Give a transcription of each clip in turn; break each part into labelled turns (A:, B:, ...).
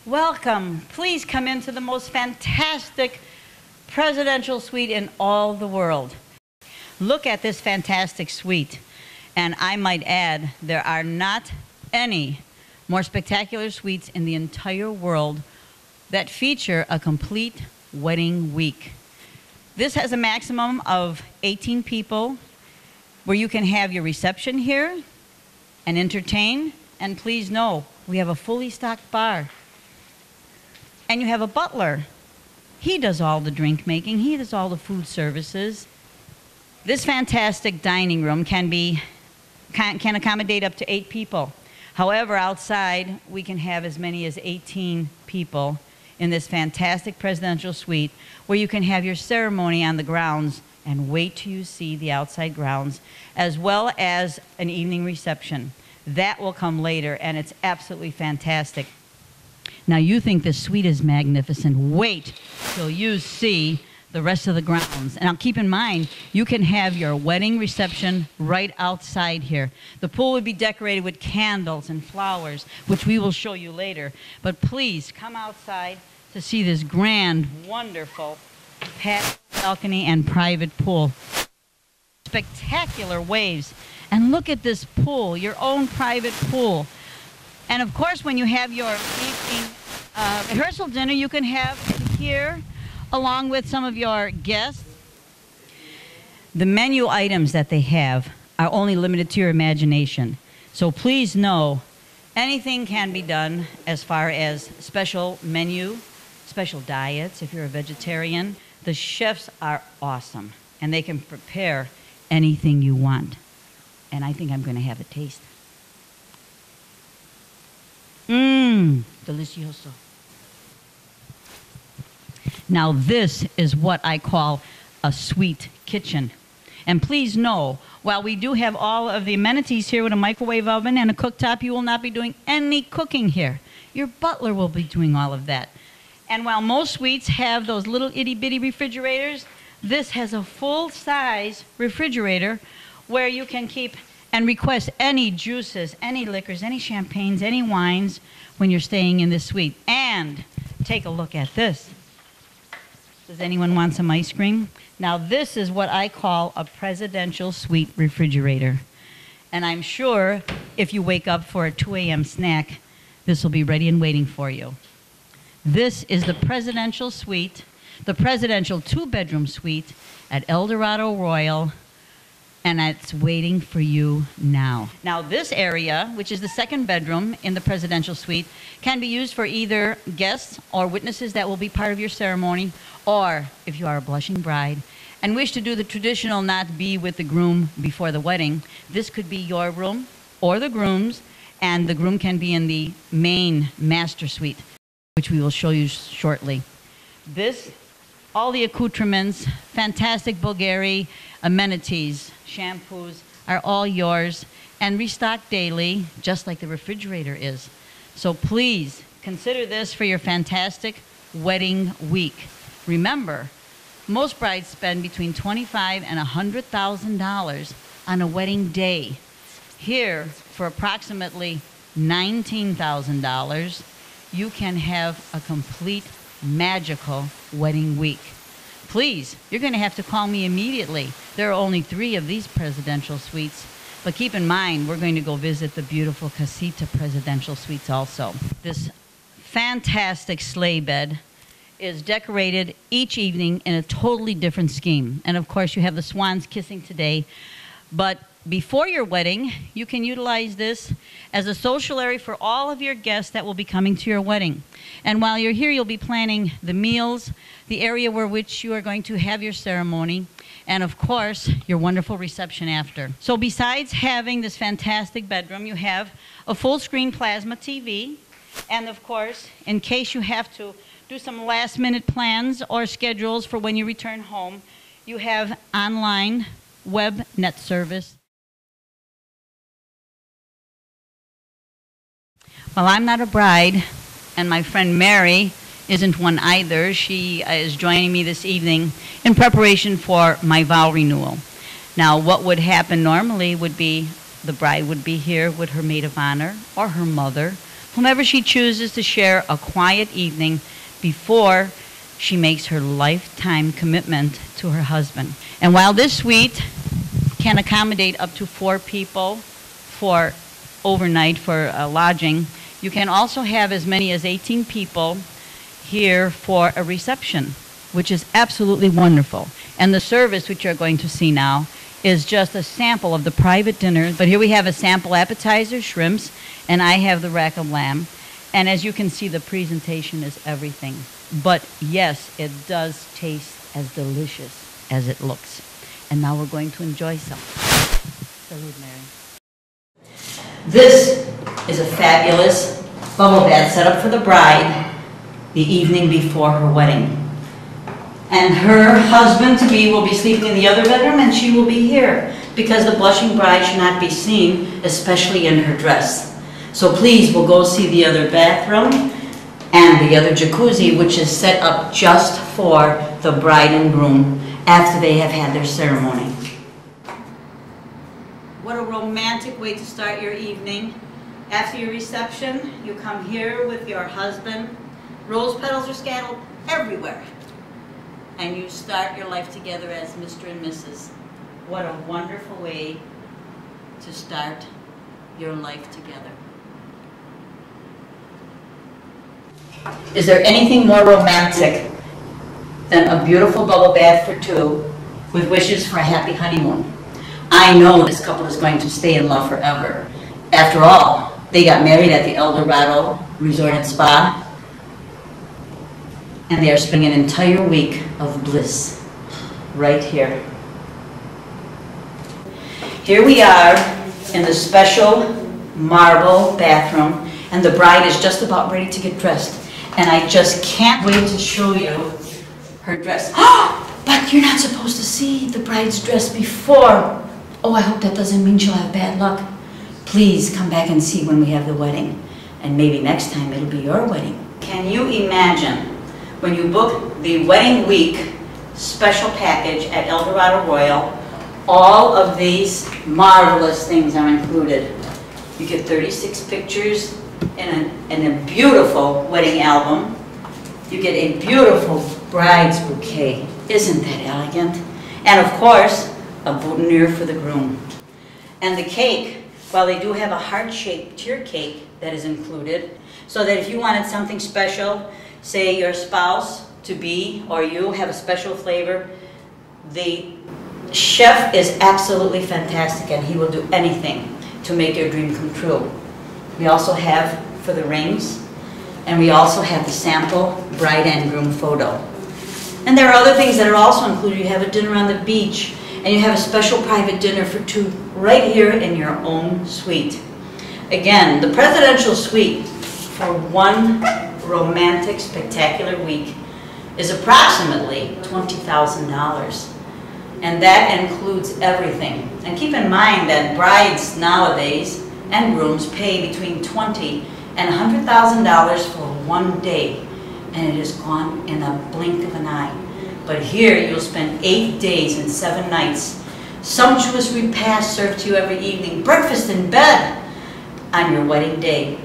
A: Welcome. Please come into the most fantastic presidential suite in all the world. Look at this fantastic suite. And I might add, there are not any more spectacular suites in the entire world that feature a complete wedding week. This has a maximum of 18 people where you can have your reception here and entertain. And please know, we have a fully stocked bar. And you have a butler. He does all the drink making. He does all the food services. This fantastic dining room can accommodate up to 8 people. However, outside, we can have as many as 18 people in this fantastic presidential suite where you can have your ceremony on the grounds and wait till you see the outside grounds, as well as an evening reception. That will come later, and it's absolutely fantastic. Now, you think this suite is magnificent. Wait till you see the rest of the grounds. And now keep in mind, you can have your wedding reception right outside here. The pool would be decorated with candles and flowers, which we will show you later. But please come outside to see this grand, wonderful patio, balcony, and private pool. Spectacular waves. And look at this pool, your own private pool. And of course, when you have your evening rehearsal dinner, you can have here, along with some of your guests. The menu items that they have are only limited to your imagination. So please know, anything can be done as far as special menu, special diets if you're a vegetarian. The chefs are awesome, and they can prepare anything you want. And I think I'm going to have a taste. Delicioso. Now this is what I call a sweet kitchen. And please know, while we do have all of the amenities here with a microwave oven and a cooktop, you will not be doing any cooking here. Your butler will be doing all of that. And while most suites have those little itty-bitty refrigerators, this has a full-size refrigerator where you can keep and request any juices, any liquors, any champagnes, any wines when you're staying in this suite. And take a look at this. Does anyone want some ice cream? Now this is what I call a presidential suite refrigerator. And I'm sure if you wake up for a 2 a.m. snack, this will be ready and waiting for you. This is the presidential suite, the presidential 2-bedroom suite at El Dorado Royale, and it's waiting for you now. Now this area, which is the 2nd bedroom in the presidential suite, can be used for either guests or witnesses that will be part of your ceremony, or if you are a blushing bride and wish to do the traditional not be with the groom before the wedding, this could be your room or the groom's, and the groom can be in the main master suite, which we will show you shortly. This, all the accoutrements, fantastic Bulgari amenities, shampoos are all yours and restocked daily, just like the refrigerator is. So please consider this for your fantastic wedding week. Remember, most brides spend between $25,000 and $100,000 on a wedding day. Here, for approximately $19,000, you can have a complete magical wedding week. Please, you're going to have to call me immediately. There are only 3 of these presidential suites, but keep in mind, we're going to go visit the beautiful Casita presidential suites also. This fantastic sleigh bed is decorated each evening in a totally different scheme. And of course, you have the swans kissing today, but before your wedding, you can utilize this as a social area for all of your guests that will be coming to your wedding. And while you're here, you'll be planning the meals, the area where which you are going to have your ceremony, and of course, your wonderful reception after. So besides having this fantastic bedroom, you have a full-screen plasma TV, and of course, in case you have to do some last-minute plans or schedules for when you return home, you have online web net service. Well, I'm not a bride, and my friend Mary isn't one either. She is joining me this evening in preparation for my vow renewal. Now, what would happen normally would be the bride would be here with her maid of honor or her mother, whomever she chooses to share a quiet evening before she makes her lifetime commitment to her husband. And while this suite can accommodate up to 4 people for overnight for lodging, you can also have as many as 18 people here for a reception, which is absolutely wonderful. And the service, which you're going to see now, is just a sample of the private dinner. But here we have a sample appetizer, shrimps, and I have the rack of lamb. And as you can see, the presentation is everything. But yes, it does taste as delicious as it looks. And now we're going to enjoy some. Salud, Mary. This is a fabulous bubble bath set up for the bride the evening before her wedding. And her husband-to-be will be sleeping in the other bedroom, and she will be here, because the blushing bride should not be seen, especially in her dress. So please, we'll go see the other bathroom and the other jacuzzi, which is set up just for the bride and groom after they have had their ceremony. What a romantic way to start your evening. After your reception, you come here with your husband. Rose petals are scattered everywhere. And you start your life together as Mr. and Mrs. What a wonderful way to start your life together. Is there anything more romantic than a beautiful bubble bath for 2 with wishes for a happy honeymoon? I know this couple is going to stay in love forever. After all, they got married at the El Dorado Resort and Spa, and they are spending an entire week of bliss right here. Here we are in the special marble bathroom, and the bride is just about ready to get dressed. And I just can't wait to show you her dress. But you're not supposed to see the bride's dress before. Oh, I hope that doesn't mean she'll have bad luck. Please come back and see when we have the wedding. And maybe next time it'll be your wedding. Can you imagine when you book the wedding week special package at El Dorado Royale, all of these marvelous things are included. You get 36 pictures and a beautiful wedding album. You get a beautiful bride's bouquet. Isn't that elegant? And of course, a boutonniere for the groom. And the cake, well, they do have a heart-shaped tier cake that is included, so that if you wanted something special, say your spouse-to-be or you have a special flavor, the chef is absolutely fantastic, and he will do anything to make your dream come true. We also have for the rings, and we also have the sample bride and groom photo. And there are other things that are also included. You have a dinner on the beach, and you have a special private dinner for 2 right here in your own suite. Again, the Presidential Suite for one romantic, spectacular week is approximately $20,000. And that includes everything. And keep in mind that brides nowadays and grooms pay between $20,000 and $100,000 for one day, and it is gone in a blink of an eye. But here you'll spend 8 days and 7 nights, sumptuous repast served to you every evening, breakfast in bed on your wedding day.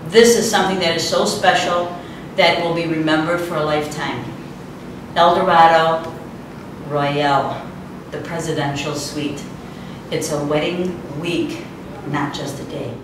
A: This is something that is so special that will be remembered for a lifetime. El Dorado Royale, the Presidential Suite. It's a wedding week, not just a day.